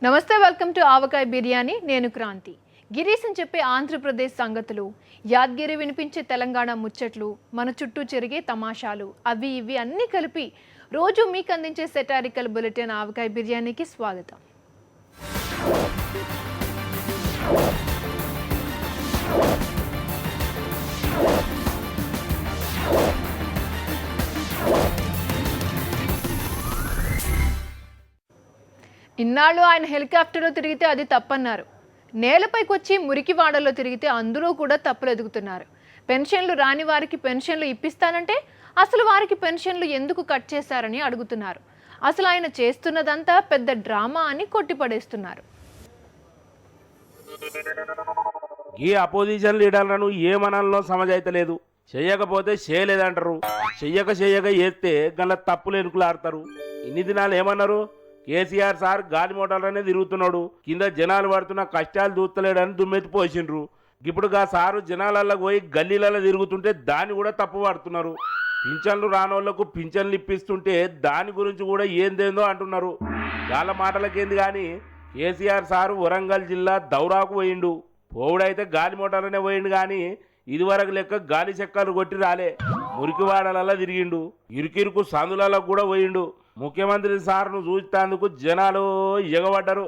నమస్తే, welcome to ఆవకాయ బిర్యానీ. నేను క్రాంతి. గిరీశ్ అని చెప్పే ఆంధ్రప్రదేశ్ సంగతులు, యాద్గిరి వినిపించే తెలంగాణ ముచ్చట్లు, మన చుట్టూ జరిగే తమాషాలు, అవి ఇవి అన్నీ కలిపి రోజు మీకు అందించే సెటారికల్ బులెటిన్ ఆవకాయ బిర్యానీకి స్వాగతం. ఇన్నాళ్ళు ఆయన హెలికాప్టర్లో తిరిగితే అది తప్పన్నారు. నేలపైకి వచ్చి మురికివాడలో తిరిగితే అందులో కూడా తప్పులు ఎదుగుతున్నారు. పెన్షన్లు రాని వారికి పెన్షన్లు ఇప్పిస్తానంటే అసలు వారికి పెన్షన్లు ఎందుకు కట్ చేశారని అడుగుతున్నారు. అసలు ఆయన చేస్తున్నదంతా పెద్ద డ్రామా అని కొట్టిపడేస్తున్నారు. ఈ అపోజిషన్ లీడర్లను ఏమనాలో సమజైతలేదు. చెయ్యకపోతే చేయలేదంటారు, చెయ్యక చేస్తే గల తప్పులు ఎనుకులాడతారు. ఇన్ని దినాలు ఏమన్నారు? కేసీఆర్ సార్ గాలి మోటార్లనే తిరుగుతున్నాడు, కింద జనాలు పడుతున్న కష్టాలు చూస్తలేడని దుమ్మెత్తి పోసిండ్రు. ఇప్పుడుగా సారు జనాలలో పోయి గల్లీలలో తిరుగుతుంటే దాన్ని కూడా తప్పు పడుతున్నారు. పింఛన్లు రానోళ్లకు పింఛన్లు ఇప్పిస్తుంటే దాని గురించి కూడా ఏందేందో అంటున్నారు. వాళ్ళ మాటలకేంది కానీ కేసీఆర్ సారు వరంగల్ జిల్లా దౌరాకు పోయిండు. పోవుడైతే గాలి మోటార్లనే పోయిండు కానీ ఇదివరకు లెక్క గాలి చెక్కలు కొట్టి రాలే. మురికివాడలలో తిరిగిండు, ఇరుకిరుకు సందులలో కూడా పోయిండు. ముఖ్యమంత్రి సార్ను చూసేందుకు జనాలు ఎగబడ్డరు.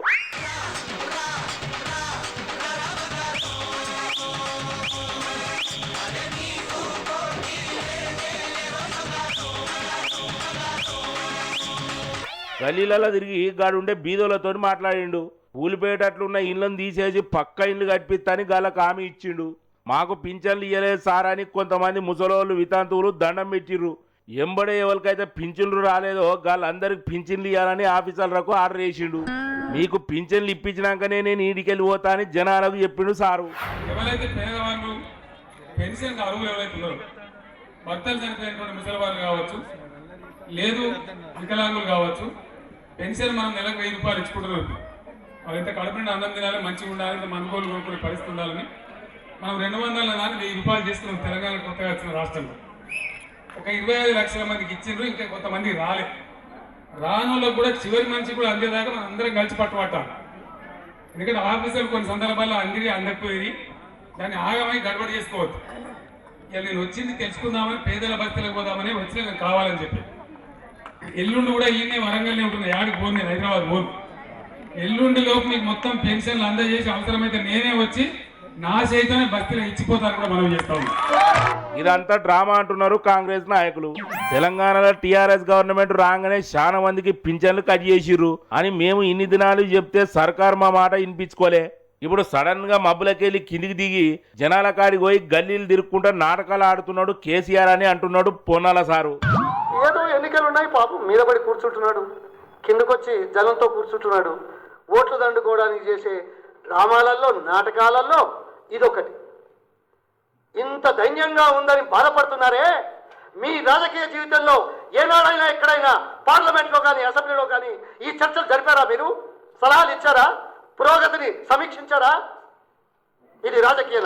గల్లీలలో తిరిగి గాడుండే బీదోలతో మాట్లాడిండు. కూలిపోయేటట్లున్న ఇళ్లను తీసేసి పక్క ఇల్లు కట్టిస్తాని గాళ్ళకు హామీ ఇచ్చిండు. మాకు పింఛన్లు ఇయ్యలేదు సార్ అని కొంతమంది ముసలోళ్ళు వితాంతువులు దండం పెట్టిర్రు. ఎంబడే ఎవరికైతే పింఛన్లు రాలేదో వాళ్ళందరికి పింఛన్లు ఇవ్వాలని ఆఫీసర్లకు ఆర్డర్ చేసిండు. మీకు పింఛన్లు ఇప్పించినాకనే నేను ఈడికెళ్ళి పోతా అని జనాలకు చెప్పిండు సారు. ఎవరైతే పేదవాళ్ళు పెన్షన్ అరువులు ఎవరైతే ఉన్నారో, భర్తలు చనిపోయినటువంటి ముసలివాళ్ళు కావచ్చు, లేదు వికలాంగులు కావచ్చు, పెన్షన్ మనం నెలకు 1000 రూపాయలు ఇచ్చుకుంటున్నాం. వాళ్ళంత కడుపు నుండి అన్నం తినాలి, మంచిగా ఉండాలి, మనుగోలు కొనుక్కునే పరిస్థితి ఉండాలని మనం 200 దాన్ని 1000 రూపాయలు చేస్తున్నాం. తెలంగాణ కొత్తగా వచ్చిన రాష్ట్రంలో ఒక 25 లక్షల మందికి ఇచ్చిండ్రు, ఇంకా కొంతమంది రానోళ్ళకు కూడా చివరి మనిషి కూడా అందేదాకా మనం అందరం కలిసి పట్టుబట్టాలి. ఎందుకంటే ఆఫీసర్లు కొన్ని సందర్భాల్లో అందకపోయి దాన్ని ఆగమై గడబడి చేసుకోవద్దు. ఇక నేను వచ్చింది తెలుసుకుందామని పేదల బస్తీలకు పోదామని వచ్చిన నేను కావాలని చెప్పి ఎల్లుండి కూడా ఈయనే వరంగల్నే ఉంటుంది. యాడికి పోను, నేను హైదరాబాద్ పోను. ఎల్లుండి లోపు మీకు మొత్తం పెన్షన్లు అందజేసి అవసరమైతే నేనే వచ్చి నా చేతనే బస్తీలో ఇచ్చిపోతాను కూడా మనం చేస్తాం. ఇదంతా డ్రామా అంటున్నారు కాంగ్రెస్ నాయకులు. తెలంగాణలో టీఆర్ఎస్ గవర్నమెంట్ రాగానే చాలా మందికి పింఛన్లు కట్ చేసిర్రు అని మేము ఇన్ని దినాలు చెప్తే సర్కార్ మా మాట వినిపించుకోలే. ఇప్పుడు సడన్ గా మబ్బులకెళ్ళి కిందికి దిగి జనాల కాడికి పోయి గల్లీలు తిరుక్కుంటా నాటకాలు ఆడుతున్నాడు కేసీఆర్ అని అంటున్నాడు పొన్నాల సారు. ఏదో ఎన్నికలు ఉన్నాయి పాపం మీద పడి కూర్చుంటున్నాడు, కిందకొచ్చి జనంతో కూర్చుంటున్నాడు. ఓట్లు దండుకోవడానికి చేసే డ్రామాలలో నాటకాలలో ఇదొకటి. ఇంత దైన్యంగా ఉందని బాధపడుతున్నారే. మీ రాజకీయ జీవితంలో ఏనాడైనా ఎక్కడైనా పార్లమెంట్లో కానీ అసెంబ్లీలో కానీ ఈ చర్చలు జరిపారా? మీరు సలహాలు ఇచ్చారా? పురోగతిని సమీక్షించారా? ఇది రాజకీయ.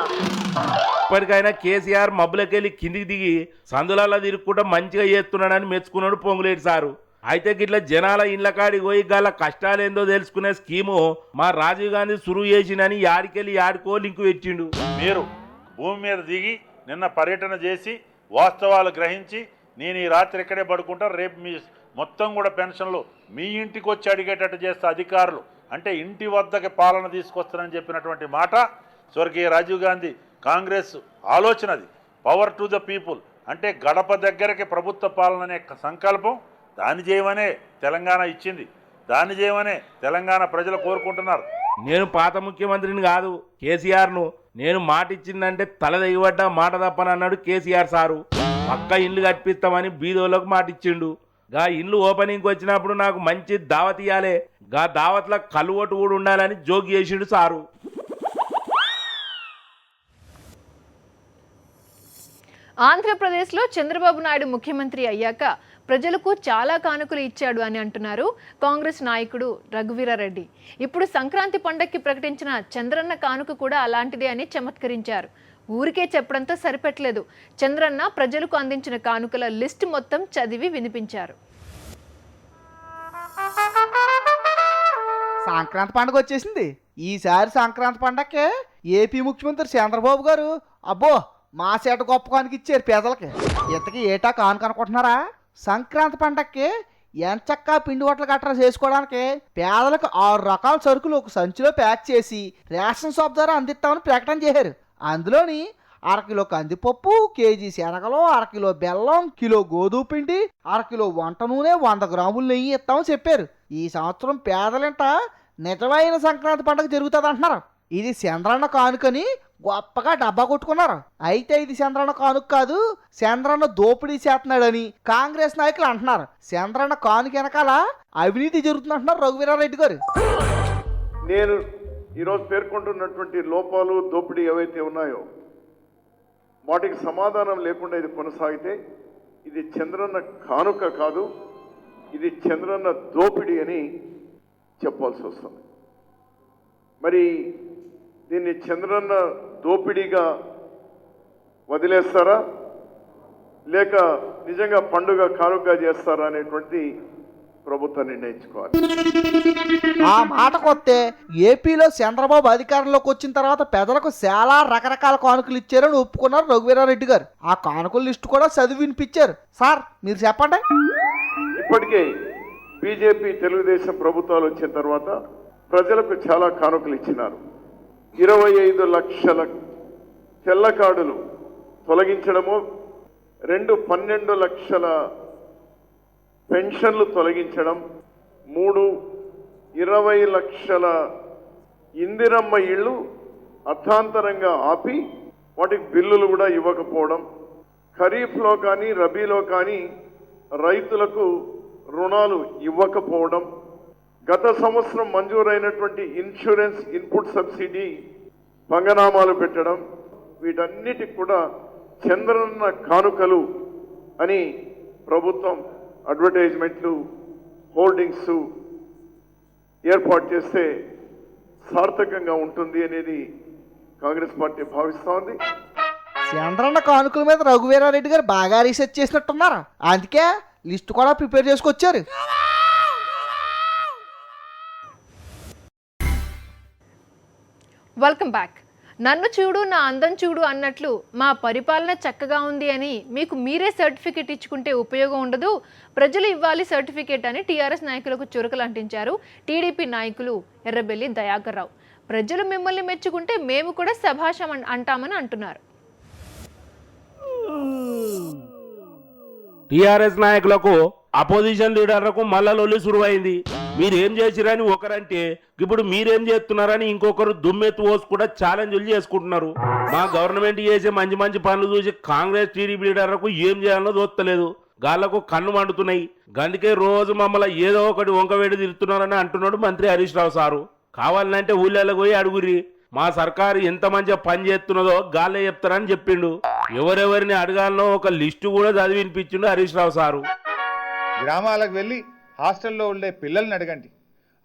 ఇప్పటికైనా కేసీఆర్ మబ్బులకెళ్ళి కిందికి దిగి సందులలో తిరుక్కుంటా మంచిగా చేస్తున్నాడని మెచ్చుకున్నాడు పొంగులేటి సారు. అయితే గిట్ల జనాల ఇండ్ల కాడికి పోయి గల కష్టాలేందో తెలుసుకునే స్కీము మా రాజీవ్ గాంధీ సురువు చేసిందని యాడికెళ్ళి యాడికో లింకు పెట్టిండు. మీరు భూమి మీద దిగి నిన్న పర్యటన చేసి వాస్తవాలు గ్రహించి నేను ఈ రాత్రి ఇక్కడే పడుకుంటా, రేపు మీ మొత్తం కూడా పెన్షన్లు మీ ఇంటికి వచ్చి అడిగేటట్టు చేస్తే అధికారులు అంటే ఇంటి వద్దకి పాలన తీసుకొస్తానని చెప్పినటువంటి మాట స్వర్గీయ రాజీవ్ గాంధీ కాంగ్రెస్ ఆలోచనది. పవర్ టు ద పీపుల్ అంటే గడప దగ్గరకి ప్రభుత్వ పాలన అనే సంకల్పం. దాన్ని చేయమనే తెలంగాణ ఇచ్చింది, దాన్ని చేయమనే తెలంగాణ ప్రజలు కోరుకుంటున్నారు. నేను పాత ముఖ్యమంత్రిని కాదు కేసీఆర్ను, నేను మాట ఇచ్చిందంటే తల దిగబడ్డా మాట తప్పని అన్నాడు కేసీఆర్ సారు. పక్క ఇల్లు కట్టిస్తామని బీదోళ్ళకు మాట ఇచ్చిండు. గా ఇల్లు ఓపెనింగ్కి వచ్చినప్పుడు నాకు మంచి దావత్ ఇవ్వాలి, గా దావత్ల కలువటు కూడా ఉండాలని జోక్ చేసిండు సారు. ఆంధ్రప్రదేశ్లో చంద్రబాబు నాయుడు ముఖ్యమంత్రి అయ్యాక ప్రజలకు చాలా కానుకలు ఇచ్చాడు అని అంటున్నారు కాంగ్రెస్ నాయకుడు రఘువీరారెడ్డి. ఇప్పుడు సంక్రాంతి పండగకి ప్రకటించిన చంద్రన్న కానుక కూడా అలాంటిదే అని చమత్కరించారు. ఊరికే చెప్పడంతో సరిపెట్టలేదు, చంద్రన్న ప్రజలకు అందించిన కానుకల లిస్ట్ మొత్తం చదివి వినిపించారు. సంక్రాంతి పండుగ వచ్చేసింది. ఈసారి సంక్రాంతి పండగకే ఏపీ ముఖ్యమంత్రి చంద్రబాబు గారు అబ్బో మా సేట గొప్ప కానుక ఇచ్చారు పేదలకి. ఇంతకీ ఏటా కానుక అనుకుంటున్నారా? సంక్రాంతి పండగకి ఎంచక్కా పిండి వంటలు గట్రా చేసుకోవడానికి పేదలకు 6 రకాల సరుకులు ఒక సంచిలో ప్యాక్ చేసి రేషన్ షాప్ ద్వారా అందిస్తామని ప్రకటన చేశారు. అందులోని 1/2 కిలో కందిపప్పు, కేజీ శనగలు, 1/2 కిలో బెల్లం, కిలో గోధుమ పిండి, 1/2 కిలో వంట నూనె, 100 గ్రాముల నెయ్యి ఇస్తామని చెప్పారు. ఈ సంవత్సరం పేదలింట నిజమైన సంక్రాంతి పండుగ జరుగుతుంది అంటున్నారు. ఇది చంద్రన్న కానుకని గొప్పగా డబ్బా కొట్టుకున్నారు. అయితే ఇది చంద్రన్న కానుక కాదు, చంద్రన్న దోపిడీ చేస్తున్నాడని కాంగ్రెస్ నాయకులు అంటున్నారు. చంద్రన్న కానుక వెనకాల అవినీతి జరుగుతుంది అంటున్నారు రఘువీరారెడ్డి గారు. నేను ఈరోజు పేర్కొంటున్నటువంటి లోపాలు, దోపిడీ ఏవైతే ఉన్నాయో వాటికి సమాధానం లేకుండా ఇది కొనసాగితే ఇది చంద్రన్న కానుక కాదు, ఇది చంద్రన్న దోపిడీ అని చెప్పాల్సి వస్తుంది. మరి దీన్ని చంద్రన్న దోపిడీగా వదిలేస్తారా లేక నిజంగా పండుగ కానుక చేస్తారా అనేటువంటి ప్రభుత్వం నిర్ణయించుకోవాలి. ఆ మాటకొస్తే ఏపీలో చంద్రబాబు అధికారంలోకి వచ్చిన తర్వాత ప్రజలకు చాలా రకరకాల కానుకలు ఇచ్చారని ఒప్పుకున్నారు రఘువీరారెడ్డి గారు. ఆ కానుకల లిస్టు కూడా చదివి వినిపించారు. సార్ మీరు చెప్పండి. ఇప్పటికే బీజేపీ తెలుగుదేశం ప్రభుత్వాలు వచ్చిన తర్వాత ప్రజలకు చాలా కానుకలు ఇచ్చినారు. 25 లక్షల తెల్ల కార్డులు తొలగించడము, 12 లక్షల పెన్షన్లు తొలగించడం, 20 లక్షల ఇందిరమ్మ ఇళ్ళు అర్థాంతరంగా ఆపి వాటికి బిల్లులు కూడా ఇవ్వకపోవడం, ఖరీఫ్లో కానీ రబీలో కానీ రైతులకు రుణాలు ఇవ్వకపోవడం, గత సంవత్సరం మంజూరైనటువంటి ఇన్సూరెన్స్ ఇన్పుట్ సబ్సిడీ పంగనామాలు పెట్టడం, వీటన్నిటికి కూడా చంద్రన్న కానుకలు అని ప్రభుత్వం అడ్వర్టైజ్మెంట్లు, హోర్డింగ్స్ ఏర్పాటు చేస్తే సార్థకంగా ఉంటుంది అనేది కాంగ్రెస్ పార్టీ భావిస్తూ ఉంది. చంద్రన్న కానుకల మీద రఘువీరారెడ్డి గారు బాగా రీసెర్చ్ చేసినట్టున్నారు. అందుకే లిస్టు కూడా ప్రిపేర్ చేసుకొచ్చారు. Welcome back. నన్ను చూడు నా అందం చూడు అన్నట్లు మా పరిపాలన చక్కగా ఉంది అని మీకు మీరే సర్టిఫికేట్ ఇచ్చుకుంటే ఉపయోగం ఉండదు, ప్రజలు ఇవ్వాలి సర్టిఫికేట్ అని టీఆర్ఎస్ నాయకులకు చురకలు అంటించారు టీడీపీ నాయకులు ఎర్రబెల్లి దయాకర్ రావు. ప్రజలు మిమ్మల్ని మెచ్చుకుంటే మేము కూడా శభాషం అంటామని అంటున్నారు. టీఆర్ఎస్ నాయకులకు అపోజిషన్ లీడర్లకు మళ్ళా లొల్లి సురువైంది. మీరేం చేసిరని ఒకరంటే ఇప్పుడు మీరేం చేస్తున్నారని ఇంకొకరు దుమ్మెత్తు పోసి కూడా ఛాలెంజ్లు చేసుకుంటున్నారు. మా గవర్నమెంట్ చేసే మంచి మంచి పనులు చూసి కాంగ్రెస్ టీడీపీ లీడర్లకు ఏం చేయాలో చూస్తలేదు. గాళ్లకు కన్ను మండుతున్నాయి. గందుకే రోజు మమ్మల్ని ఏదో ఒకటి వంకవేడి తిరుగుతున్నారని అంటున్నాడు మంత్రి హరీష్ రావు సారు. కావాలంటే ఊళ్ళకి పోయి అడుగురి, మా సర్కారు ఎంత మంచిగా పని చేస్తున్నదో గాళ్ళే చెప్తారని చెప్పిండు. ఎవరెవరిని అడగాలనో ఒక లిస్టు కూడా చదివి వినిపించిండు హరీష్ రావు సారు. గ్రామాలకు వెళ్ళి హాస్టల్లో ఉండే పిల్లల్ని అడగండి,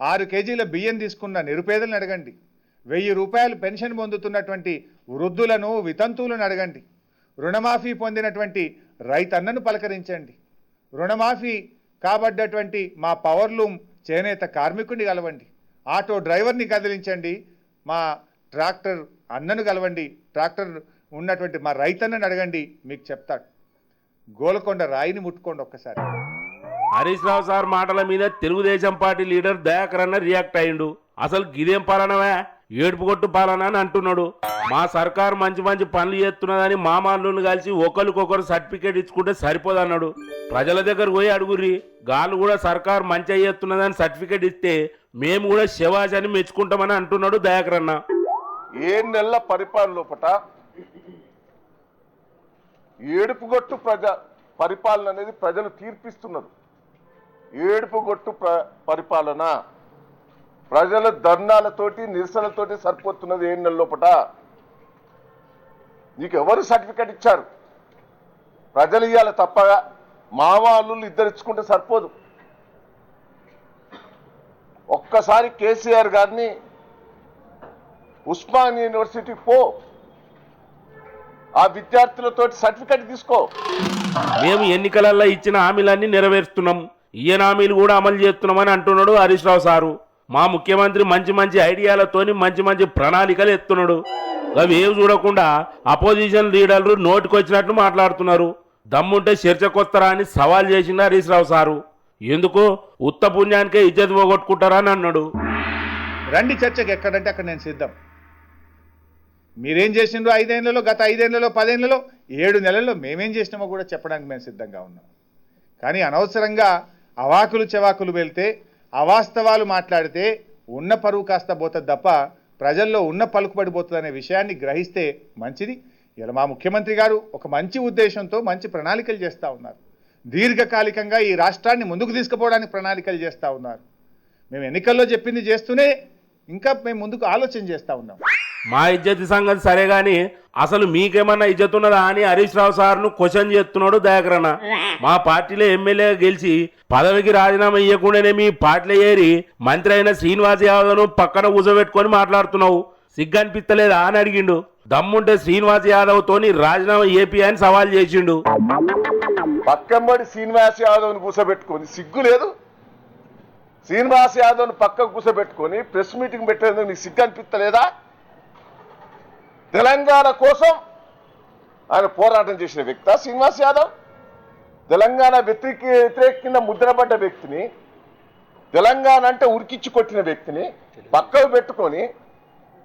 6 కేజీల బియ్యం తీసుకున్న నిరుపేదలను అడగండి, 1000 రూపాయలు పెన్షన్ పొందుతున్నటువంటి వృద్ధులను, వితంతువులను అడగండి, రుణమాఫీ పొందినటువంటి రైతన్నను పలకరించండి, రుణమాఫీ కాబడ్డటువంటి మా పవర్లూమ్ చేనేత కార్మికుడిని కలవండి, ఆటో డ్రైవర్ని కదిలించండి, మా ట్రాక్టర్ అన్నను కలవండి, ట్రాక్టర్ ఉన్నటువంటి మా రైతన్నను అడగండి, మీకు చెప్తాడు. గోలకొండ రాయిని ముట్టుకోండి ఒక్కసారి. హరీష్ రావు సార్ మాటల మీద తెలుగుదేశం పార్టీ లీడర్ దయాకర్ అన్న రియాక్ట్ అయ్యిండు. అసలు గిదేం పాలనవే, ఏడుపు కొట్టు పాలన అని అంటున్నాడు. మా సర్కారు మంచి మంచి పనులు చేస్తున్నదని మామాళ్ళు కలిసి ఒకరికొకరు సర్టిఫికేట్ ఇచ్చుకుంటే సరిపోదన్నాడు. ప్రజల దగ్గర పోయి అడుగుర్రి, గాళ్ళు కూడా సర్కారు మంచిగా చేస్తున్నదని సర్టిఫికేట్ ఇస్తే మేము కూడా శవాజ్ అని మెచ్చుకుంటామని అంటున్నాడు దయాకర్ అన్న. 7 నెలల పరిపాలన లోపట ఏడుపుగొట్టు పరిపాలన అనేది ప్రజలు తీర్పిస్తున్నారు. ఏడుపుగొట్టు పరిపాలన ప్రజల ధర్నాలతోటి, నిరసనలతోటి సరిపోతున్నది. 7 నెలల లోపట నీకు ఎవరు సర్టిఫికేట్ ఇచ్చారు? ప్రజలు ఇవ్వాలి తప్ప మా వాళ్ళు ఇద్దరు ఇచ్చుకుంటే సరిపోదు. ఒక్కసారి కేసీఆర్ గారిని ఉస్మాన్ యూనివర్సిటీ పో, ఆ విద్యార్థులతో సర్టిఫికేట్ తీసుకో. మేము ఎన్నికలలో ఇచ్చిన హామీలన్నీ నెరవేరుస్తున్నాం, ఈయన హామీలు కూడా అమలు చేస్తున్నామని అంటున్నాడు హరీష్ రావు సారు. మా ముఖ్యమంత్రి మంచి మంచి ఐడియాలతోని మంచి మంచి ప్రణాళికలు ఎత్తున్నాడు. అవి ఏవి చూడకుండా అపోజిషన్ లీడర్లు నోటికొచ్చినట్టు మాట్లాడుతున్నారు. దమ్ముంటే చర్చకొస్తారా అని సవాల్ చేసిండు హరీష్ రావు సారు. ఎందుకు ఉత్త పుణ్యానికే ఇజ్జత్ పోగొట్టుకుంటారా అని అన్నాడు. రండి చర్చకు, ఎక్కడంటే అక్కడ నేను సిద్ధం. మీరేం చేసిండ్రో 5 ఏళ్లలో, గత 5 ఏళ్లలో, 10 ఏళ్లలో, 7 నెలల్లో మేమేం చేసినామో కూడా చెప్పడానికి మేము సిద్ధంగా ఉన్నాం. కానీ అనవసరంగా అవాకులు చెవాకులు వెళ్తే, అవాస్తవాలు మాట్లాడితే ఉన్న పరువు కాస్త పోతుంది తప్ప ప్రజల్లో ఉన్న పలుకుబడిపోతుంది అనే విషయాన్ని గ్రహిస్తే మంచిది. ఇలా మా ముఖ్యమంత్రి గారు ఒక మంచి ఉద్దేశంతో మంచి ప్రణాళికలు చేస్తూ ఉన్నారు. దీర్ఘకాలికంగా ఈ రాష్ట్రాన్ని ముందుకు తీసుకుపోవడానికి ప్రణాళికలు చేస్తూ ఉన్నారు. మేము ఎన్నికల్లో చెప్పింది చేస్తూనే ఇంకా మేము ముందుకు ఆలోచన చేస్తూ ఉన్నాం. మా ఇజ్జత్ సంగతి సరే గాని అసలు మీకేమన్నా ఇజ్జత్ ఉన్నదా అని హరీష్ రావు సార్ను క్వశ్చన్ చేస్తున్నాడు దయాకరణ. మా పార్టీలో ఎమ్మెల్యే గెలిచి పదవికి రాజీనామా ఇవ్వకుండానే మీ పార్టీలో ఏరి మంత్రి అయిన శ్రీనివాస్ యాదవ్ను పక్కన కూర్చోబెట్టుకొని మాట్లాడుతున్నావు, సిగ్గనిపిస్తలేదా అని అడిగిండు. దమ్ముంటే శ్రీనివాస్ యాదవ్ తోని రాజీనామా ఏపీ అని సవాల్ చేసిండు. పక్కంబడి శ్రీనివాస్ యాదవ్ని కూర్చోబెట్టుకొని సిగ్గు లేదు? శ్రీనివాస్ యాదవ్ని పక్కకు కూర్చోబెట్టుకొని ప్రెస్ మీటింగ్ పెట్టేందుకు నీకు సిగ్గు అనిపిస్తలేదా? తెలంగాణ కోసం ఆయన పోరాటం చేసిన వ్యక్తి శ్రీనివాస్ యాదవ్. తెలంగాణ వ్యతిరేక కింద ముద్రపడ్డ వ్యక్తిని, తెలంగాణ అంటే ఉరికిచ్చి కొట్టిన వ్యక్తిని పక్కకు పెట్టుకొని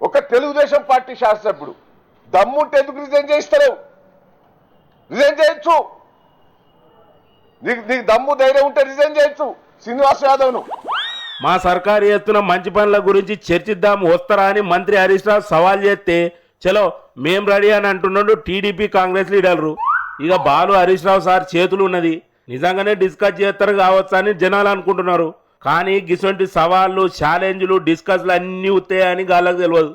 ఒక తెలుగుదేశం పార్టీ శాసనసభ్యుడు దమ్ముంటే ఎందుకు రిజైన్ చేయిస్తారు? రిజైన్ చేయొచ్చు. నీకు దమ్ము ధైర్యం ఉంటే రిజైన్ చేయొచ్చు శ్రీనివాస్ యాదవ్ను. మా సర్కారు చేస్తున్న మంచి పనుల గురించి చర్చిద్దాం వస్తారా అని మంత్రి హరీష్ రావు సవాల్ చేస్తే చలో మేం రెడీ అని అంటున్నాడు టీడీపీ కాంగ్రెస్ లీడర్లు. ఇక బాలు హరీష్ రావు సార్ చేతులు ఉన్నది, నిజంగానే డిస్కస్ చేస్తారు కావచ్చు అని జనాలు అనుకుంటున్నారు. కానీ గిసొంటి సవాళ్ళు, ఛాలెంజ్లు, డిస్కస్లు అన్నీ ఉత్తాయని గాళ్ళకు తెలియదు.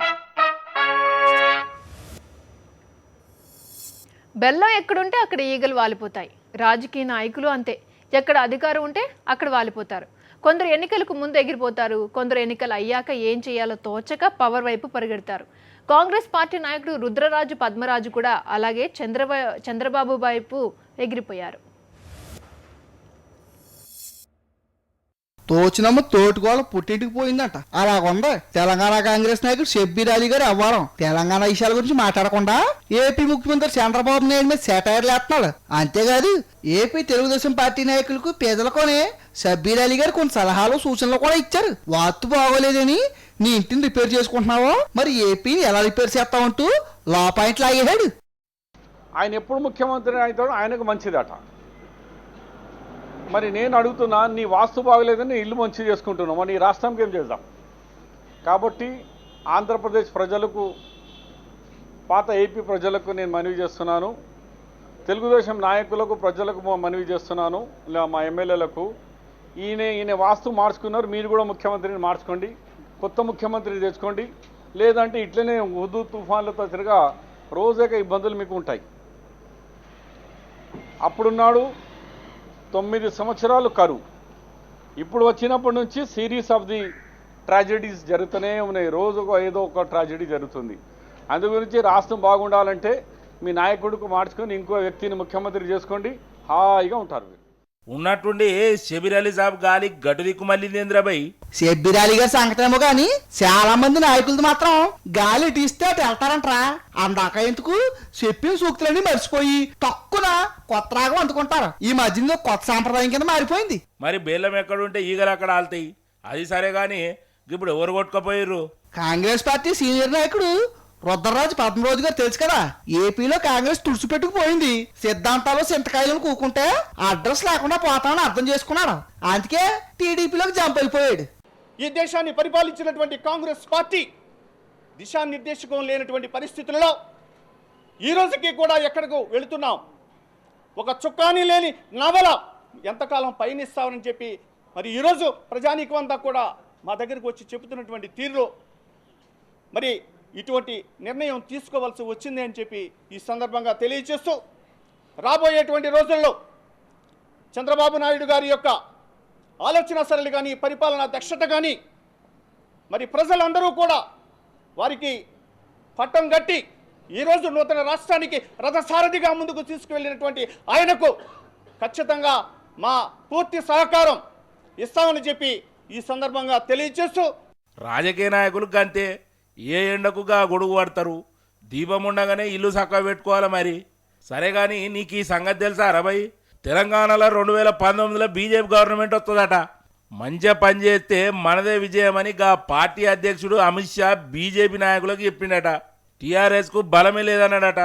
బెల్లం ఎక్కడుంటే అక్కడ ఈగలు వాలిపోతాయి. రాజకీయ నాయకులు అంతే, ఎక్కడ అధికారం ఉంటే అక్కడ వాలిపోతారు. కొందరు ఎన్నికలకు ముందు ఎగిరిపోతారు, కొందరు ఎన్నికలు అయ్యాక ఏం చేయాలో తోచక పవర్ వైపు పరిగెడతారు. కాంగ్రెస్ పార్టీ నాయకుడు రుద్రరాజు పద్మరాజు కూడా అలాగే చంద్రబాబు వైపు ఎగిరిపోయారు. తోచినమ్మ తోటికోళ్ళ పుట్టింటికి పోయిందట. అలాగుంది తెలంగాణ కాంగ్రెస్ నాయకుడు షబ్బీర్ అలీ గారు అవ్వడం. తెలంగాణ విషయాల గురించి మాట్లాడకుండా ఏపీ ముఖ్యమంత్రి చంద్రబాబు నాయుడు మీద సెటైర్లు వేస్తున్నాడు. అంతేకాదు ఏపీ తెలుగుదేశం పార్టీ నాయకులకు పేదలకోనే షబ్బీర్ అలీ గారు కొన్ని సలహాలు, సూచనలు కూడా ఇచ్చారు. వాస్తు బాగోలేదని నీ ఇంటిని రిపేర్ చేసుకుంటున్నావో మరి ఏపీని ఎలా రిపేర్ చేస్తావంటూ లా పాయింట్ లాగేశాడు. ఆయన ఎప్పుడు ముఖ్యమంత్రి అవుతాడో ఆయనకు మంచిదట. మరి నేను అడుగుతున్నా, నీ వాస్తు బాగలేదని ఇల్లు మంచి చేసుకుంటున్నావు, మరి నీ రాష్ట్రంకి ఏం చేద్దాం? కాబట్టి ఆంధ్రప్రదేశ్ ప్రజలకు, పాత ఏపీ ప్రజలకు నేను మనవి చేస్తున్నాను, తెలుగుదేశం నాయకులకు, ప్రజలకు మనవి చేస్తున్నాను, ఇలా మా ఎమ్మెల్యేలకు, ఈయన వాస్తు మార్చుకున్నారు, మీరు కూడా ముఖ్యమంత్రిని మార్చుకోండి, కొత్త ముఖ్యమంత్రిని తెచ్చుకోండి. లేదంటే ఇట్లనే హుదూ తుఫాన్లతో తిరగా రోజేక ఇబ్బందులు మీకు ఉంటాయి. అప్పుడున్నాడు 9 సంవత్సరాలు కరువు, ఇప్పుడు వచ్చినప్పటి నుంచి సిరీస్ ఆఫ్ ది ట్రాజెడీస్ జరుగుతూనే ఉన్నాయి. రోజుకు ఏదో ఒక ట్రాజెడీ జరుగుతుంది. అందు గురించి రాష్ట్రం బాగుండాలంటే మీ నాయకుడికి మార్చుకొని ఇంకో వ్యక్తిని ముఖ్యమంత్రి చేసుకోండి, హాయిగా ఉంటారు. ఉన్నట్టుండి షబీర్ అలీ సాబ్ గాలి గటు దిక్కు మళ్ళీ నేంద్రబాయ్. షబ్బీర్ అలీ గారి సంగతేమో గాని చాలా మంది నాయకులది మాత్రం గాలి తీస్తే అటు వెళ్తారంటరా. అందాక ఎందుకు చెప్పిన సూక్తులన్నీ మర్చిపోయి తక్కువ కొత్త రాగం అందుకుంటారు. ఈ మధ్యలో కొత్త సాంప్రదాయం కింద మారిపోయింది. మరి బెల్లం ఎక్కడుంటే ఈగలు అక్కడ ఆల్తాయి. అది సరే గాని ఇప్పుడు ఎవరు కొట్టుకపోయారు? కాంగ్రెస్ పార్టీ సీనియర్ నాయకుడు రుద్రరాజు పద్మరాజు గారు తెలుసు కదా. ఏపీలో కాంగ్రెస్ తుడిచిపెట్టుకుపోయింది. సిద్ధాంతాలు చింతకాయలను కూకుంటే అడ్రస్ లేకుండా పోతామని అర్థం చేసుకున్నాడు. అందుకే టీడీపీలోకి జంప్ అయిపోయాడు. ఈ దేశాన్ని పరిపాలించినటువంటి కాంగ్రెస్ పార్టీ దిశానిర్దేశకం లేనటువంటి పరిస్థితులలో ఈ రోజుకి కూడా ఎక్కడికి వెళుతున్నాం? ఒక చుక్కాని లేని నవల ఎంతకాలం పయనిస్తామని చెప్పి మరి ఈరోజు ప్రజానీకం అంతా కూడా మా దగ్గరికి వచ్చి చెబుతున్నటువంటి తీరులో మరి ఇటువంటి నిర్ణయం తీసుకోవాల్సి వచ్చింది అని చెప్పి ఈ సందర్భంగా తెలియజేస్తూ, రాబోయేటువంటి రోజుల్లో చంద్రబాబు నాయుడు గారి యొక్క ఆలోచన సరళి కానీ, పరిపాలనా దక్షత కానీ మరి ప్రజలందరూ కూడా వారికి పట్టం కట్టి ఈరోజు నూతన రాష్ట్రానికి రథసారథిగా ముందుకు తీసుకువెళ్ళినటువంటి ఆయనకు ఖచ్చితంగా మా పూర్తి సహకారం ఇస్తామని చెప్పి ఈ సందర్భంగా తెలియజేస్తూ రాజకీయ నాయకులు గంతే, ఏ ఎండకుగా గొడుగు పడతారు, దీపం ఉండగానే ఇల్లు చక్కగా పెట్టుకోవాలి మరి. సరే కానీ నీకు ఈ సంగతి తెలుసా రబై? తెలంగాణలో 2019లో బీజేపీ గవర్నమెంట్ వస్తుందట. మంచిగా పనిచేస్తే మనదే విజయమని గా పార్టీ అధ్యక్షుడు అమిత్ షా బీజేపీ నాయకులకు చెప్పిండట. టీఆర్ఎస్కు బలమే లేదన్నాడట.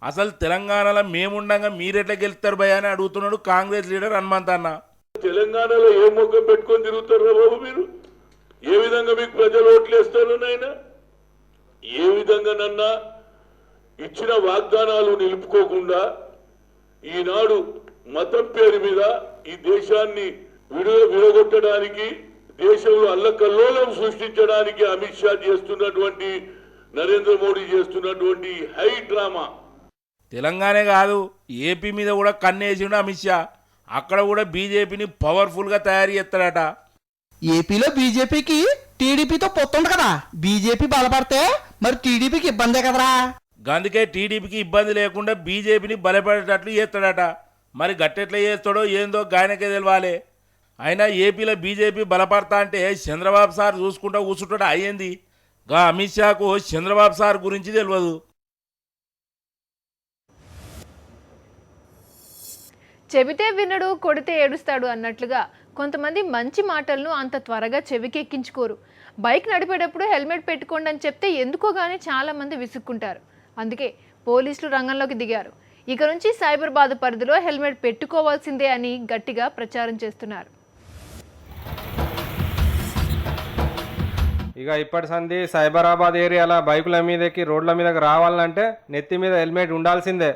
అసలు తెలంగాణలో మేముండగా మీరెట్లా గెలుస్తారు భయ అని అడుగుతున్నాడు కాంగ్రెస్ లీడర్ హనుమంత్ అన్న. తెలంగాణలో ఏ మొగ్గం పెట్టుకొని తిరుగుతారు బాబు మీరు? ఏ విధంగా మీకు ప్రజలు ఓట్లేస్తారు నాయన? ఏ విధంగానన్నా ఇచ్చిన వాగ్దానాలు నిలుపుకోకుండా ఈనాడు మతం పేరు మీద ఈ దేశాన్ని విడగొట్టడానికి, దేశంలో అల్లకల్లోలం సృష్టించడానికి అమిత్ షా చేస్తున్నటువంటి, నరేంద్ర మోడీ చేస్తున్నటువంటి హై డ్రామా. తెలంగాణ కాదు, ఏపీ మీద కూడా కన్నేసిండు అమిత్ షా. అక్కడ కూడా బీజేపీని పవర్ఫుల్గా తయారు చేస్తాడట. ఏపీలో బీజేపీకి టీడీపీతో పొత్తుండు కదా, బీజేపీ బలపడితే మరి టీడీపీకి ఇబ్బందే కదరా. అందుకే టీడీపీకి ఇబ్బంది లేకుండా బీజేపీని బలపడేటట్లు చేస్తాడట. మరి గట్టెట్లా చేస్తాడో ఏందో గాయనకే తెలవాలి. అయినా ఏపీలో బీజేపీ బలపడతా అంటే చంద్రబాబు సార్ చూసుకుంటూ కూర్చుంటాడు అయ్యింది. గా అమిత్ షాకు చంద్రబాబు సార్ గురించి తెలియదు. చెబితే వినడు, కొడితే ఏడుస్తాడు అన్నట్లుగా కొంతమంది మంచి మాటలను అంత త్వరగా చెవికెక్కించుకోరు. బైక్ నడిపేటప్పుడు హెల్మెట్ పెట్టుకోండి అని చెప్తే ఎందుకో కానీ చాలామంది విసుక్కుంటారు. అందుకే పోలీసులు రంగంలోకి దిగారు. ఇక నుంచి సైబరాబాద్ పరిధిలో హెల్మెట్ పెట్టుకోవాల్సిందే అని గట్టిగా ప్రచారం చేస్తున్నారు. ఇక ఇప్పటి సంది సైబరాబాద్ ఏరియాలో బైకుల మీదకి రోడ్ల మీదకి రావాలంటే నెత్తి మీద హెల్మెట్ ఉండాల్సిందే,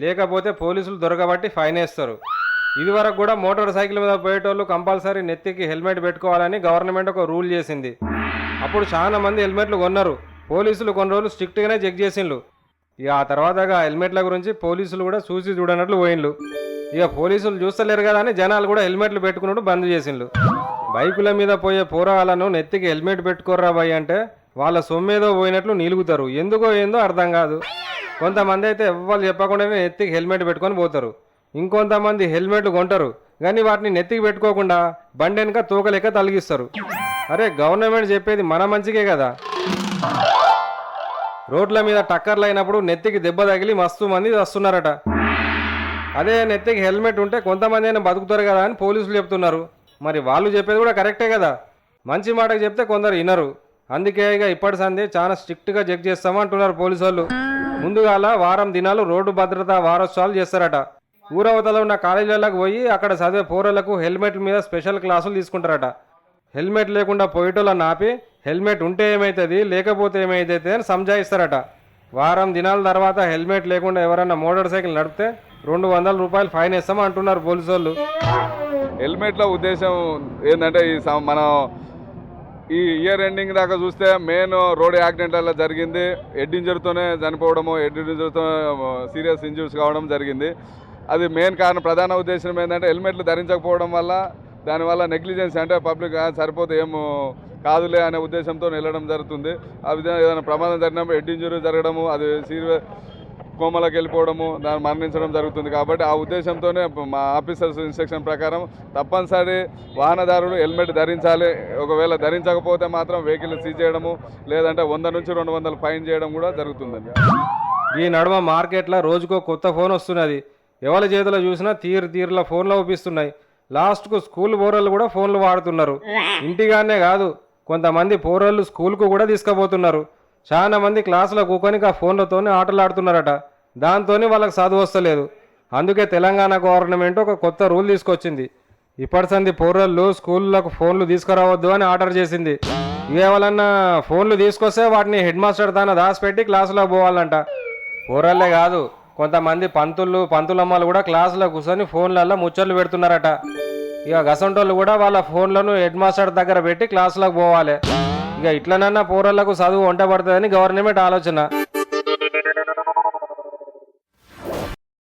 లేకపోతే పోలీసులు దొరకబట్టి ఫైన్ వేస్తారు. ఇదివరకు కూడా మోటార్ సైకిల్ మీద పోయేటోళ్ళు కంపల్సరీ నెత్తికి హెల్మెట్ పెట్టుకోవాలని గవర్నమెంట్ ఒక రూల్ చేసింది. అప్పుడు చాలా మంది హెల్మెట్లు కొన్నారు. పోలీసులు కొన్ని రోజులు స్ట్రిక్ట్గానే చెక్ చేసిండ్రు. ఇక ఆ తర్వాత హెల్మెట్ల గురించి పోలీసులు కూడా చూసి చూడనట్లు పోయిండ్రు. ఇక పోలీసులు చూస్తలేరు కదా అని జనాలు కూడా హెల్మెట్లు పెట్టుకున్నట్టు బంద్ చేసిండ్రు. బైకుల మీద పోయే పోరాగాలను నెత్తికి హెల్మెట్ పెట్టుకోర్రా భయ్ అంటే వాళ్ళ సొమ్మేదో పోయినట్లు నిలుగుతారు. ఎందుకో ఏందో అర్థం కాదు. కొంతమంది అయితే ఎవ్వరు చెప్పకుండానే నెత్తికి హెల్మెట్ పెట్టుకొని పోతారు. ఇంకొంతమంది హెల్మెట్లు కొంటారు కానీ వాటిని నెత్తికి పెట్టుకోకుండా బండి వెనక తోకలేక తలిగిస్తారు. అరే గవర్నమెంట్ చెప్పేది మన మంచికే కదా. రోడ్ల మీద టక్కర్లు అయినప్పుడు నెత్తికి దెబ్బ తగిలి మస్తు మంది వస్తున్నారట. అదే నెత్తికి హెల్మెట్ ఉంటే కొంతమంది అయినా బతుకుతారు కదా అని పోలీసులు చెప్తున్నారు. మరి వాళ్ళు చెప్పేది కూడా కరెక్టే కదా. మంచి మాటకు చెప్తే కొందరు వినరు. అందుకే ఇక ఇప్పటి సంది చాలా స్ట్రిక్ట్గా చెక్ చేస్తామంటున్నారు పోలీసు వాళ్ళు. ముందుగాల వారం దినాలు రోడ్డు భద్రతా వారోత్సవాలు చేస్తారట. ఊరవతల ఉన్న కాలేజీలకు పోయి అక్కడ చదివే పౌరులకు హెల్మెట్ల మీద స్పెషల్ క్లాసులు తీసుకుంటారట. హెల్మెట్ లేకుండా పోయేటోళ్ళని ఆపి హెల్మెట్ ఉంటే ఏమవుతుంది లేకపోతే ఏమవుతుంది అని సంజాయిస్తారట. వారం దినాల తర్వాత హెల్మెట్ లేకుండా ఎవరన్నా మోటార్ సైకిల్ నడిపితే 200 రూపాయలు ఫైన్ వేస్తామని అంటున్నారు పోలీసు వాళ్ళు. హెల్మెట్ల ఉద్దేశం ఏంటంటే మనం ఈ ఇయర్ ఎండింగ్ దాకా చూస్తే మెయిన్ రోడ్ యాక్సిడెంట్లలో జరిగింది హెడ్ ఇంజరీతోనే చనిపోవడము, హెడ్ ఇంజరీతో సీరియస్ ఇంజరీస్ కావడం జరిగింది. అది మెయిన్ కారణం. ప్రధాన ఉద్దేశం ఏంటంటే హెల్మెట్లు ధరించకపోవడం వల్ల, దానివల్ల నెగ్లిజెన్స్ అంటే పబ్లిక్ సరిపోతే ఏం కాదులే అనే ఉద్దేశంతో వెళ్ళడం జరుగుతుంది. ఆ విధంగా ఏదైనా ప్రమాదం జరిగినప్పుడు హెడ్ ఇంజరీ జరగడము, అది సీరియస్ కోమలోకి వెళ్ళిపోవడము, దాన్ని మరణించడం జరుగుతుంది. కాబట్టి ఆ ఉద్దేశంతోనే మా ఆఫీసర్స్ ఇన్స్ట్రక్షన్ ప్రకారం తప్పనిసరి వాహనదారులు హెల్మెట్ ధరించాలి. ఒకవేళ ధరించకపోతే మాత్రం వెహికల్ సీజ్ చేయడము, లేదంటే 100 నుంచి 200 ఫైన్ చేయడం కూడా జరుగుతుందండి. ఈ నడుమ మార్కెట్లో రోజుకో కొత్త ఫోన్ వస్తున్నది. ఎవరి చేతిలో చూసినా తీరుల ఫోన్లు ఊపిస్తున్నాయి. లాస్ట్కు స్కూల్ పోరళ్ళు కూడా ఫోన్లు వాడుతున్నారు. ఇంటిగానే కాదు, కొంతమంది పోరళ్ళు స్కూల్కు కూడా తీసుకుపోతున్నారు. చాలా మంది క్లాసులో కూకొని ఆ ఫోన్లతోనే ఆటలు ఆడుతున్నారట. దాంతో వాళ్ళకి చదువు వస్తలేదు. అందుకే తెలంగాణ గవర్నమెంట్ ఒక కొత్త రూల్ తీసుకొచ్చింది. ఇప్పటి సంది పోరళ్ళు స్కూళ్ళకు ఫోన్లు తీసుకురావద్దు అని ఆర్డర్ చేసింది. ఎవరన్నా ఫోన్లు తీసుకొస్తే వాటిని హెడ్ మాస్టర్ తాను దాచిపెట్టి క్లాసులో పోవాలంట. పోరళ్ళే కాదు, కొంతమంది పంతులమ్మలు కూడా క్లాసులో కూర్చొని ఫోన్లలో ముచ్చట్లు పెడుతున్నారట. ఇక గసంటోళ్ళు కూడా వాళ్ళ ఫోన్లను హెడ్ మాస్టర్ దగ్గర పెట్టి క్లాసులకు పోవాలి. ఇక ఇట్లనన్నా పోరళ్లకు చదువు వంట పడుతుందని గవర్నమెంట్ ఆలోచన.